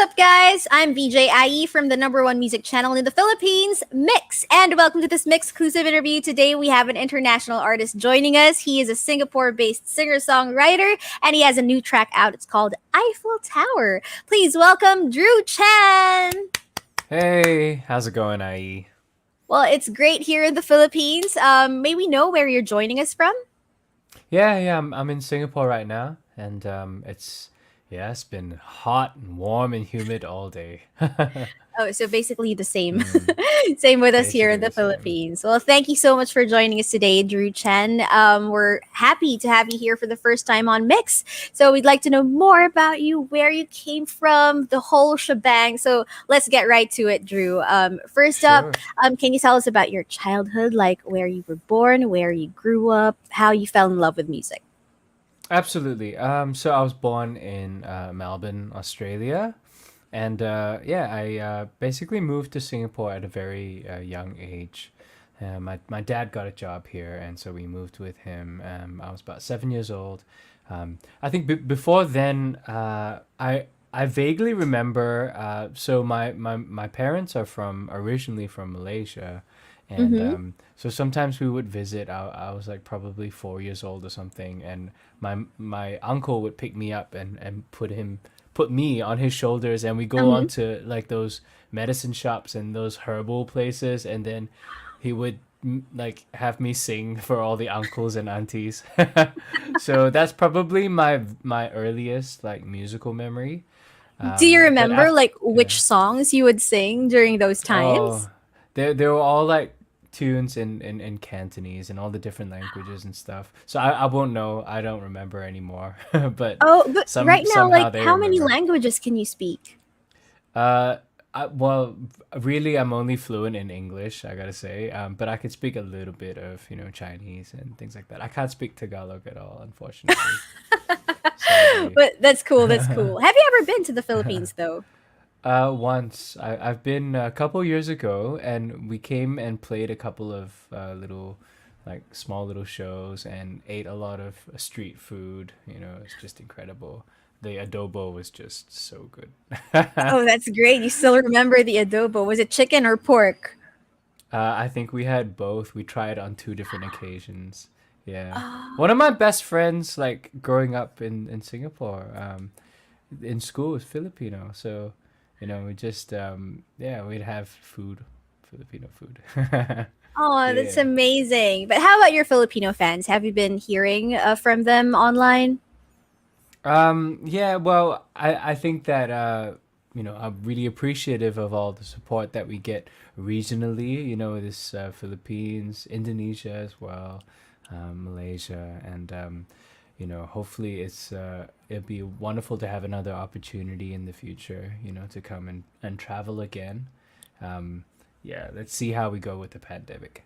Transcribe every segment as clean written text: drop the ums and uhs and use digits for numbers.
up, guys? I'm VJ IE from the number one music channel in the Philippines, Mix. And welcome to this MYXclusive interview. Today, we have an international artist joining us. He is a Singapore based singer songwriter, and he has a new track out. It's called Eiffel Tower. Please welcome Dru Chen. Hey, how's it going, IE? Well, it's great here in the Philippines. May we know where you're joining us from? Yeah, I'm in Singapore right now, and it's been hot and warm and humid all day. Oh, so basically the same. Mm, Same with us here basically in the the same. Philippines. Well, thank you so much for joining us today, Dru Chen. We're happy to have you here for the first time on Mix. So we'd like to know more about you, where you came from, the whole shebang. So let's get right to it, Dru. First up, Sure. can you tell us about your childhood, like where you were born, where you grew up, how you fell in love with music? Absolutely. So I was born in Melbourne, Australia, and I basically moved to Singapore at a very young age. My dad got a job here, and so we moved with him. I was about 7 years old. I think before then, I vaguely remember. So my parents are from originally from Malaysia, and Mm-hmm. so sometimes we would visit. I was like probably 4 years old or something, and my uncle would pick me up and put me on his shoulders, and we go on Mm-hmm. to like those medicine shops and those herbal places, and then he would like have me sing for all the uncles and aunties. So that's probably my earliest like musical memory. Do you But remember after, like yeah. which songs you would sing during those Oh, times? they were all like tunes in Cantonese and all the different languages and stuff. So I won't know. I don't remember anymore. But Oh, but right now, somehow like, they how many remember. languages can you speak? Uh, well, really, I'm only fluent in English, I gotta say. But I can speak a little bit of, Chinese and things like that. I can't speak Tagalog at all, unfortunately. Sadly. But that's cool. That's cool. Have you ever been to the Philippines, though? Once I've been a couple years ago, and we came and played a couple of little, like small little shows, and ate a lot of street food. It's just incredible. The adobo was just so good. Oh, that's great. You still remember the adobo. Was it chicken or pork? I think we had both. We tried on two different occasions. Yeah. One of Oh, my best friends, like growing up in Singapore, in school was Filipino. So, we just, yeah, we'd have food, Filipino food. oh, that's Yeah. amazing. But how about your Filipino fans? Have you been hearing from them online? Yeah, well, I think that, I'm really appreciative of all the support that we get regionally, this Philippines, Indonesia as well, Malaysia, and hopefully it'll be wonderful to have another opportunity in the future, to come and travel again. Yeah, let's see how we go with the pandemic.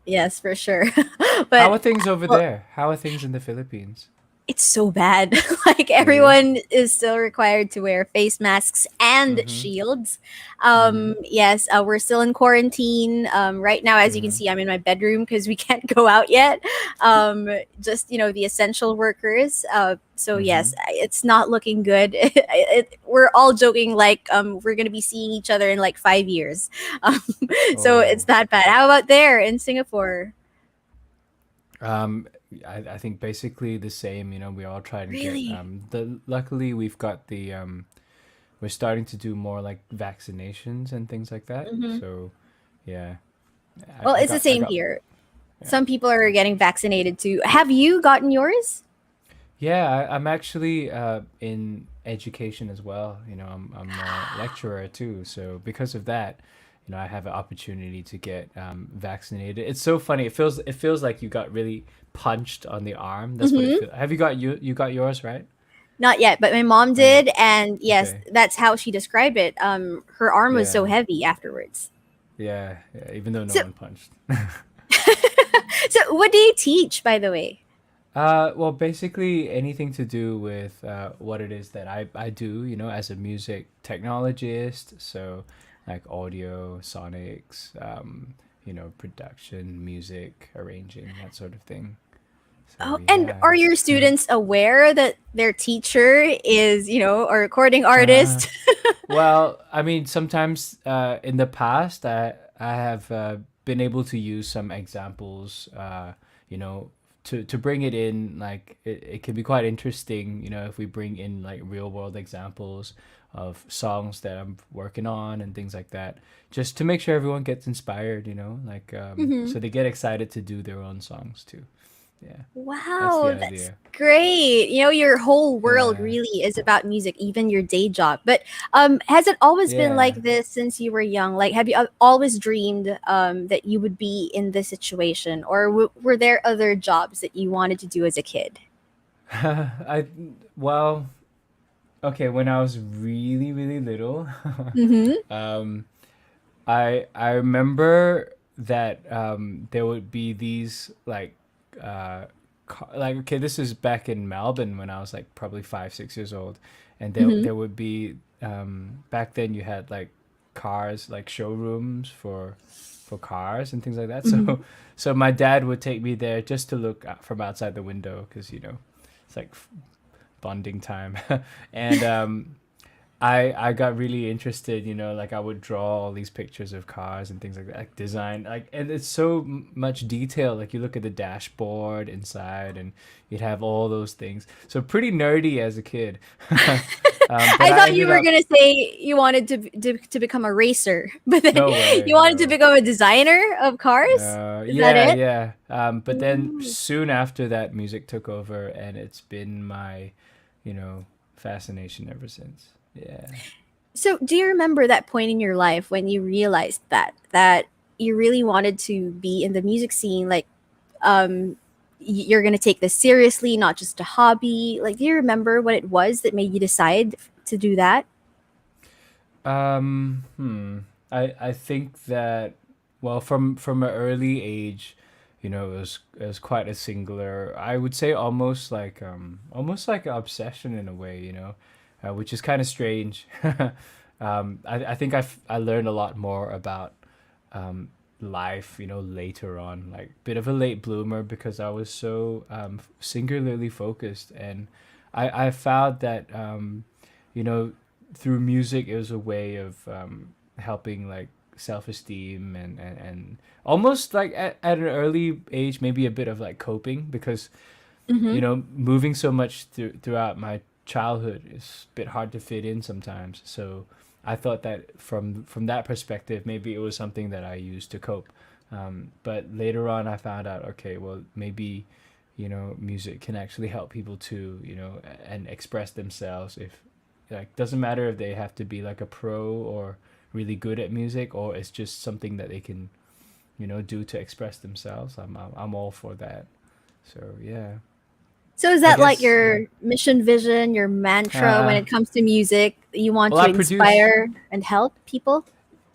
Yes, for sure. How But are things over well, there? How are things in the Philippines? it's so bad. Like Really? everyone is still required to wear face masks and Mm-hmm. shields. Mm-hmm. Yes, we're still in quarantine. Right now, as you can Mm-hmm. see, I'm in my bedroom because we can't go out yet. Just the essential workers. So Mm-hmm. yes, it's not looking good. We're all joking like we're gonna be seeing each other in like 5 years. Um, so it's Oh. that bad. How about there in Singapore? Um, I think basically the same. We all try to get Really? the. Luckily, we've got we're starting to do more like vaccinations and things like that. Hmm. So, yeah, Well, I it's the got I same got here. yeah. Some people are getting vaccinated too. Have you gotten yours? Yeah, I'm actually in education as well. I'm a lecturer too. So because of that, I have an opportunity to get vaccinated. It's so funny. It feels like you got really punched on the arm. That's what it Hmm. feels. Have you got yours, right? Not yet, but my mom Oh, yeah. did, and yes, Okay. that's how she described it. Her arm was so Yeah. heavy afterwards. Yeah. Yeah. Even though no So, one punched. so what do you teach, by the way? Well, basically anything to do with what it is that I do, as a music technologist. So, like audio, sonics, production, music, arranging, that sort of thing. So Oh, and yeah. are your students aware that their teacher is, a recording artist? Well, I mean, sometimes in the past, I have been able to use some examples, you know, to bring it in. Like it can be quite interesting, if we bring in like real world examples of songs that I'm working on and things like that, just to make sure everyone gets inspired, like Mhm. so they get excited to do their own songs too. Yeah, that's the Wow, that's idea. great. Your whole world Yeah, really is about music, even your day job. But has it always been like yeah. this since you were young? Like, have you always dreamed that you would be in this situation, or were there other jobs that you wanted to do as a kid? I well, okay, when I was really, really little, Mm-hmm. um, I remember that there would be these uh, like okay, this is back in Melbourne when I was like probably 5, 6 years old, and Mm-hmm. there would be back then you had like cars like showrooms for cars and things like that. Mm-hmm. So my dad would take me there just to look out from outside the window because it's like bonding time, and I got really interested, like I would draw all these pictures of cars and things like that, like design, like, and it's so much detail. Like you look at the dashboard inside, and you'd have all those things. So pretty nerdy as a kid, but I I thought you ended were up gonna say you wanted to become a racer, but then no way, you wanted to no. become a designer of cars. Is that Yeah, it? yeah. But then Ooh. soon after that, music took over, and it's been my, you know, fascination ever since. Yeah. So, do you remember that point in your life when you realized that you really wanted to be in the music scene? Like, um, you're gonna take this seriously, not just a hobby. Like, do you remember what it was that made you decide to do that? Hmm. I think that well from an early age, it was quite a singular. I would say almost like an obsession in a way, which is kind of strange. I think I learned a lot more about um life, later on, like bit of a late bloomer because I was so singularly focused, and I found that you know through music it was a way of helping like self-esteem and almost like at an early age maybe a bit of like coping because Mm-hmm. moving so much throughout my childhood is a bit hard to fit in sometimes. So I thought that from that perspective maybe it was something that I used to cope. But later on I found out, okay, well maybe music can actually help people to and express themselves. If like doesn't matter if they have to be like a pro or really good at music, or it's just something that they can do to express themselves. I'm all for that. So yeah, So, is I that like guess yeah. your mission, vision, your mantra when uh it comes to music? You want well, to I produce. inspire and help people?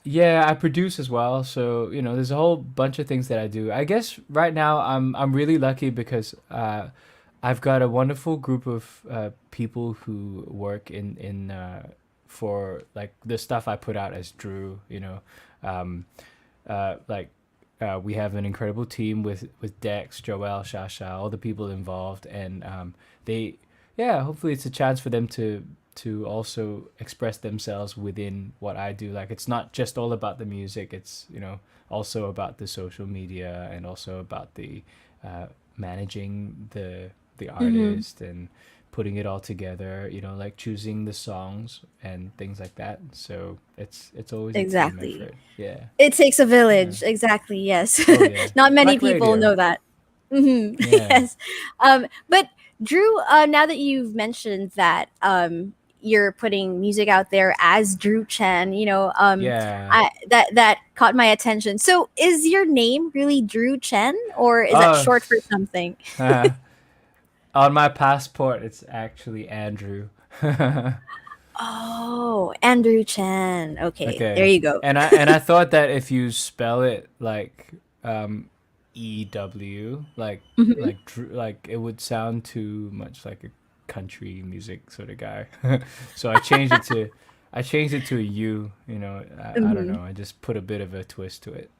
Yeah, I produce as well. So, there's a whole bunch of things that I do. I guess right now I'm really lucky because I've got a wonderful group of people who work in for like the stuff I put out as Drew, Um like we have an incredible team with Dex, Joel, Shasha, all the people involved, and they, yeah, hopefully it's a chance for them to also express themselves within what I do. Like it's not just all about the music; it's also about the social media and also about the uh, managing the Mm-hmm. artist and putting it all together. Like choosing the songs and things like that. So it's always a team Exactly. effort. Yeah. It takes a Yeah. village. Exactly. Yes. Oh yeah. Not many Like people radio. know that. Hmm. Yeah. Yes. But Drew, now that you've mentioned that you're putting music out there as Dru Chen, Yeah. that caught my attention. So, is your name really Dru Chen, or is that Oh, short for something? on my passport it's actually Andrew. Oh, Andrew Chen. Okay, there Okay. you go. And I thought that if you spell it like EW, Mhm. like it would sound too much like a country music sort of guy. So I changed it to a U, I don't Mhm. know. I just put a bit of a twist to it.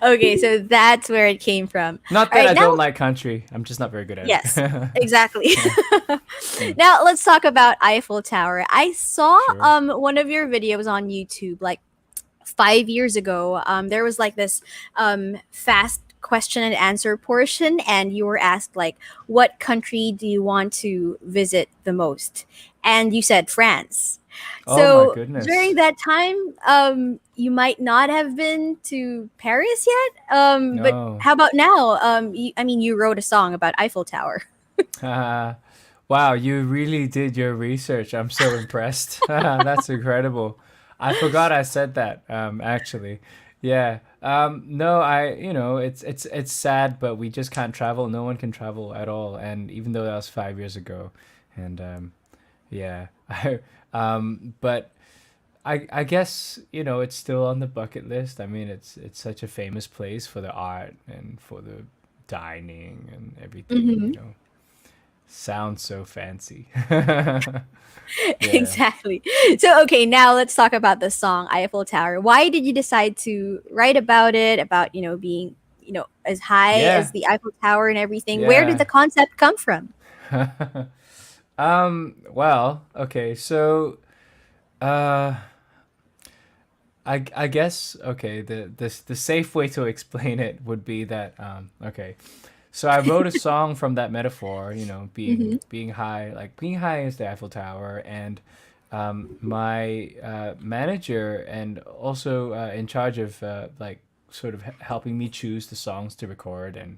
Okay, so that's where it came from. Not All that right, I now, don't like country. I'm just not very good at yes, it. exactly. Mm, Now let's talk about Eiffel Tower. I saw sure. one of your videos on YouTube like 5 years ago. There was like this fast question and answer portion, and you were asked like, "What country do you want to visit the most?" And you said France. Oh my So during goodness. that time, you might not have been to Paris yet. But No. how about now? I mean, you wrote a song about Eiffel Tower. Wow, you really did your research. I'm so impressed. That's incredible. I forgot I said that, actually. Yeah. No, it's sad, but we just can't travel. No one can travel at all. And even though that was 5 years ago, and yeah, but I guess it's still on the bucket list. I mean, it's such a famous place for the art and for the dining and everything. Hmm. Sounds so fancy. Yeah. Exactly. So, okay, now let's talk about the song Eiffel Tower. Why did you decide to write about it, about, being, as high as Yeah. the Eiffel Tower and everything? Where did Yeah. the concept come from? Well, okay. So, uh I guess okay, the safe way to explain it would be that okay. So I wrote a song from that metaphor, Hmm. being high, like being high as the Eiffel Tower, and my manager and also in charge of like sort of helping me choose the songs to record and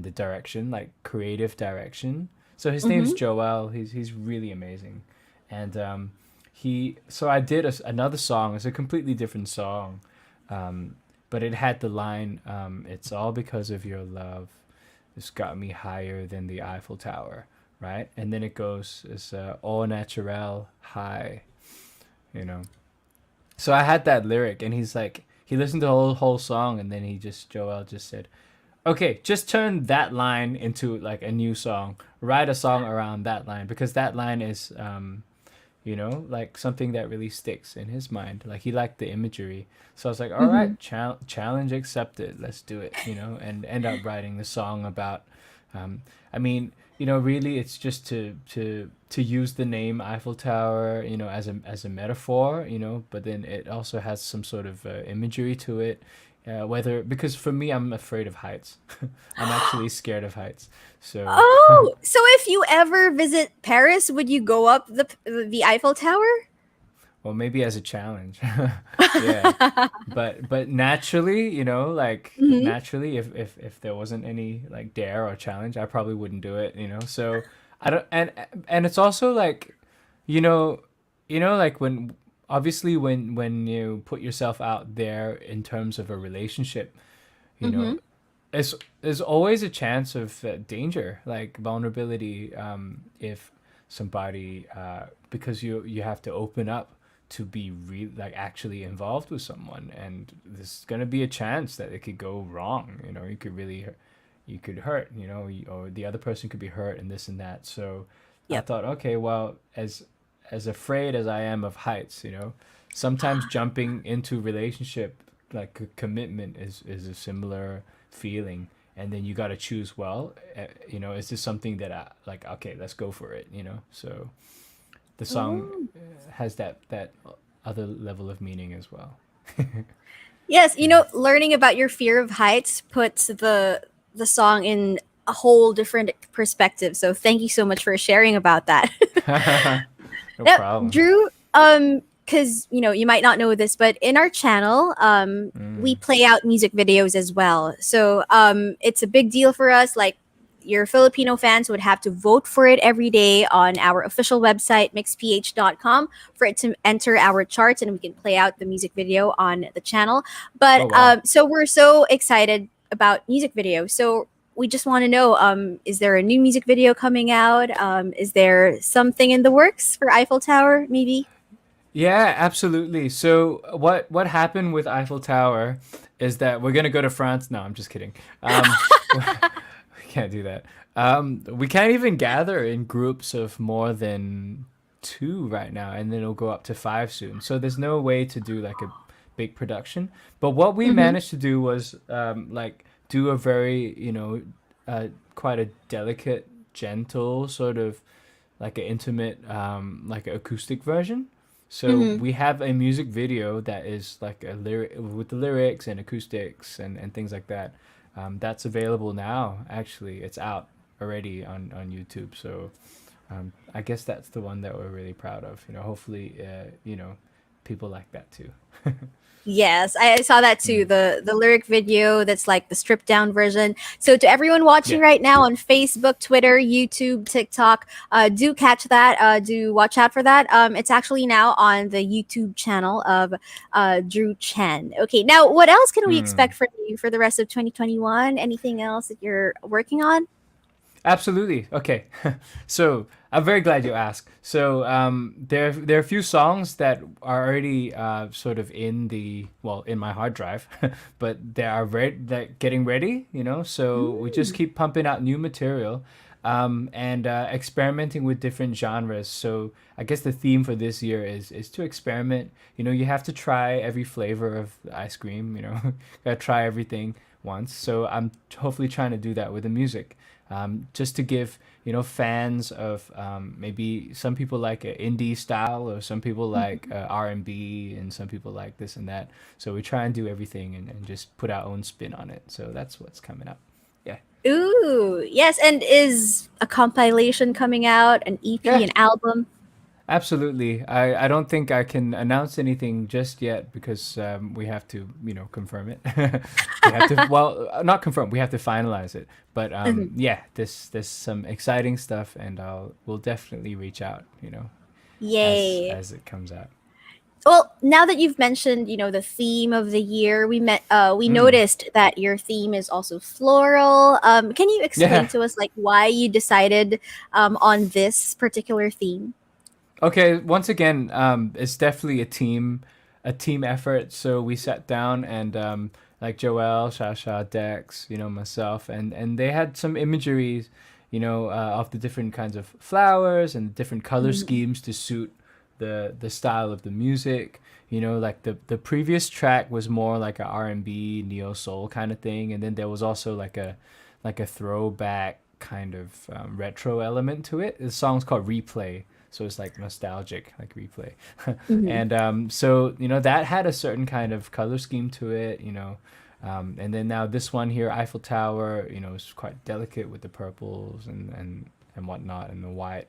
the direction, like creative direction. So his name's Hmm. Joel. He's really amazing, and so I did another song. It's a completely different song, but it had the line, "It's all because of your love. This got me higher than the Eiffel Tower." Right, and then it goes, "It's all natural high," you know. So I had that lyric, and he's like, he listened to the whole song, and then Joel just said, "Okay, just turn that line into like a new song. Write a song around that line because that line is like something that really sticks in his mind. Like he liked the imagery." So I was like, "All Hmm. right, challenge accepted. Let's do it," and end up writing the song about. I mean, really, it's just to use the name Eiffel Tower, as a metaphor, but then it also has some sort of imagery to it. Whether because for me, I'm afraid of heights. I'm actually scared of heights. So Oh, so if you ever visit Paris, would you go up the Eiffel Tower? well, maybe as a challenge. Yeah. But naturally, like Hmm. naturally, if there wasn't any like dare or challenge, I probably wouldn't do it. So I don't, and it's also like, you know, like when obviously when you put yourself out there in terms of a relationship, you know, Hmm. it's there's always a chance of danger, like vulnerability, if somebody because you have to open up to be like actually involved with someone, and there's gonna be a chance that it could go wrong. You could really you could hurt, or the other person could be hurt and this and that. So I Yep. thought, okay, well, as afraid as I am of heights, sometimes jumping into relationship like a commitment is a similar feeling, and then you got to choose well. Is this something that I like? Okay, let's go for it. So the song Oh. has that other level of meaning as well. Yes, learning about your fear of heights puts the song in a whole different perspective. So thank you so much for sharing about that. No Now, problem. Drew, because you might not know this, but in our channel, we Mm. play out music videos as well. So it's a big deal for us. Like your Filipino fans would have to vote for it every day on our official website, mixph.com, for it to enter our charts and we can play out the music video on the channel. But Oh wow. so we're so excited about music videos. So we just want to know, is there a new music video coming out? Is there something in the works for Eiffel Tower, maybe? Yeah, absolutely. So what happened with Eiffel Tower is that we're gonna go to France. No, I'm just kidding. We can't do that. We can't even gather in groups of more than two right now, and then it'll go up to five soon. So there's no way to do like a big production. But what we Mm-hmm. managed to do was like do a very, quite a delicate, gentle sort of like an intimate, like an acoustic version. So Mm-hmm. we have a music video that is like a lyric with the lyrics and acoustics and things like that. That's available now. Actually, it's out already on YouTube. So I guess that's the one that we're really proud of. Hopefully, people like that too. Yes, I saw that too. Mm. The lyric video that's like the stripped down version. So to everyone watching Yeah. right now on Facebook, Twitter, YouTube, TikTok, do catch that. Do watch out for that. It's actually now on the YouTube channel of Dru Chen. Okay, now what else can we Mm. expect from you for the rest of 2021? Anything else that you're working on? Absolutely. Okay. So I'm very glad you asked. So there are a few songs that are already sort of in my hard drive, but they are they're getting ready. So we just Mm. keep pumping out new material, and experimenting with different genres. So I guess the theme for this year is to experiment. You have to try every flavor of ice cream. Gotta try everything once. So I'm hopefully trying to do that with the music, just to give fans of, maybe some people like a indie style, or some people like R&B, and some people like this and that. So we try and do everything, and just put our own spin on it. So that's what's coming up. Yeah. Ooh, yes. And is a compilation coming out, an EP, Yeah. an album? Absolutely. I don't think I can announce anything just yet, because we have to, confirm it. We have to, well, not confirm, we have to finalize it. But yeah, there's some exciting stuff, and we'll definitely reach out, Yay. as it comes out. Well, now that you've mentioned, the theme of the year, we Mm. noticed that your theme is also floral. Can you explain Yeah. to us like why you decided on this particular theme? Okay, once again, it's definitely a team effort. So we sat down, and like Joel, Shasha, Dex, myself, and they had some imagery, of the different kinds of flowers and different color Mhm. schemes to suit the style of the music. Like the previous track was more like a R&B neo soul kind of thing, and then there was also like a throwback kind of retro element to it. The song's called Replay, so it's like nostalgic, like replay. Mhm. And so that had a certain kind of color scheme to it. And then now this one here, Eiffel Tower, is quite delicate with the purples and whatnot, and the white.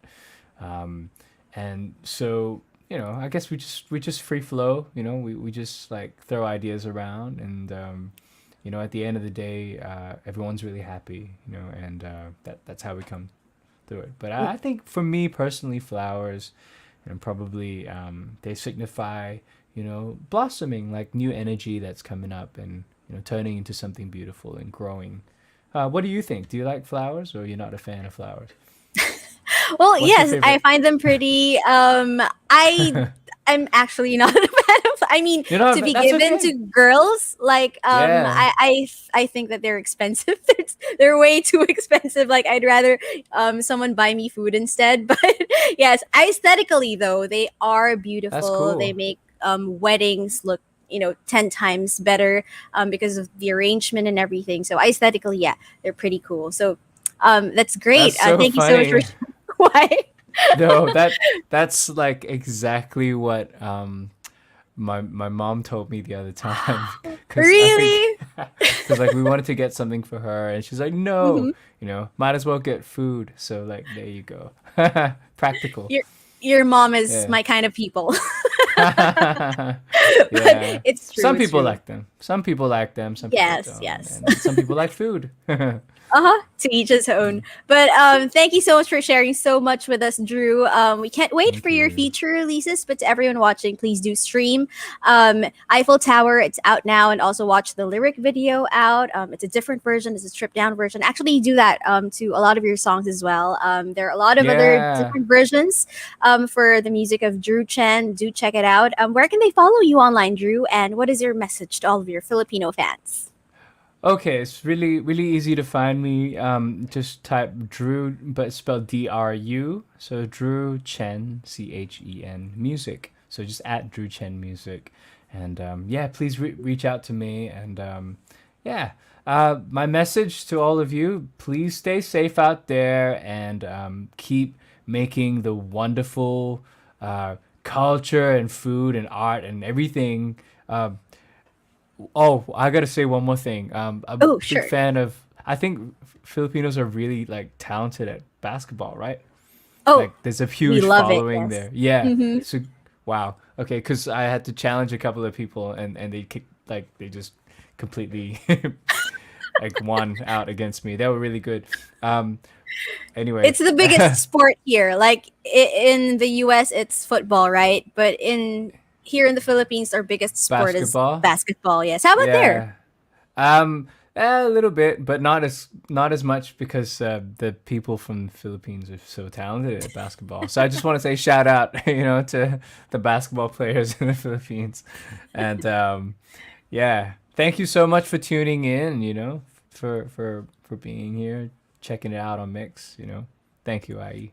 um, and so I guess we just free flow. We just like throw ideas around, and at the end of the day, everyone's really happy. And that's how we come through it. But I think for me personally, flowers, probably, they signify, blossoming, like new energy that's coming up, and turning into something beautiful and growing. What do you think? Do you like flowers, or you're not a fan of flowers? Well, What's your yes, I favorite? find them pretty. I'm actually not a fan of. I mean, You're not. to be That's given okay. to girls, like Yeah, I think that they're expensive. They're way too expensive. Like I'd rather someone buy me food instead. But yes, aesthetically though, they are that's beautiful. They cool. make weddings look 10 times better because of the arrangement and everything. So aesthetically, yeah, they're pretty cool. So that's That's great. so Thank you so much for funny. why. No, that's like exactly what my mom told me the other time, because I think Really? because like we wanted to get something for her, and she's like, no, Mhm. might as well get food. So like there you go. Practical. Your your mom is Yeah. my kind of people. But Yeah. it's true. Some It's people true. like them. Some people like them. Some people Yes. don't. Yes. And some people like food. Uh-huh, to each his own. But thank you so much for sharing so much with us, Drew. We can't wait for Thank your you. feature releases, but to everyone watching, please do stream Eiffel Tower. It's out now, and also watch the lyric video out. It's a different version. It's a stripped down version. Actually, you do that to a lot of your songs as well. There are a lot of other Yeah. different versions for the music of Dru Chen. Do check it out. Where can they follow you online, Drew? And what is your message to all of your Filipino fans? Okay, it's really really easy to find me. Just type Drew, but spelled Dru. So Dru Chen, Chen music. So just at Dru Chen music, And yeah, please reach out to me. And yeah, my message to all of you: please stay safe out there and keep making the wonderful culture and food and art and everything. Oh, I gotta say one more thing. I'm a Oh, big sure. fan of. I think Filipinos are really like talented at basketball, right? Oh, Like, there's a we huge love it. following Yes. there. Yeah. Mm-hmm. So, wow. Okay, because I had to challenge a couple of people, and they kicked like they just completely like won out against me. They were really good. Um. Anyway. It's the biggest sport here. Like in the US, it's football, right? But in here in the Philippines, our biggest sport is Basketball. basketball. Yes. How about there? Yeah. Um, a little bit, but not as much because the people from the Philippines are so talented at basketball. So I just want to say shout out, to the basketball players in the Philippines, and yeah, thank you so much for tuning in. For being here, checking it out on Mix. Thank you, IE.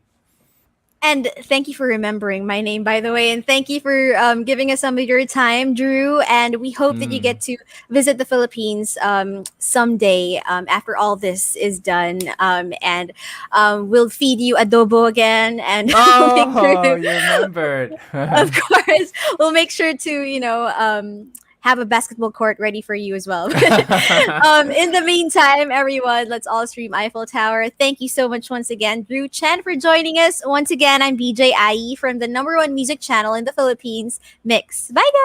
And thank you for remembering my name, by the way. And thank you for giving us some of your time, Drew. And we hope that you Mm. get to visit the Philippines someday after all this is done. And we'll feed you adobo again. And we'll make sure Oh, to, you remembered. of course, we'll make sure to, have a basketball court ready for you as well. In the meantime, everyone, let's all stream Eiffel Tower. Thank you so much once again, Dru Chen, for joining us. Once again, I'm BJ IE from the number one music channel in the Philippines, Mix. Bye, guys.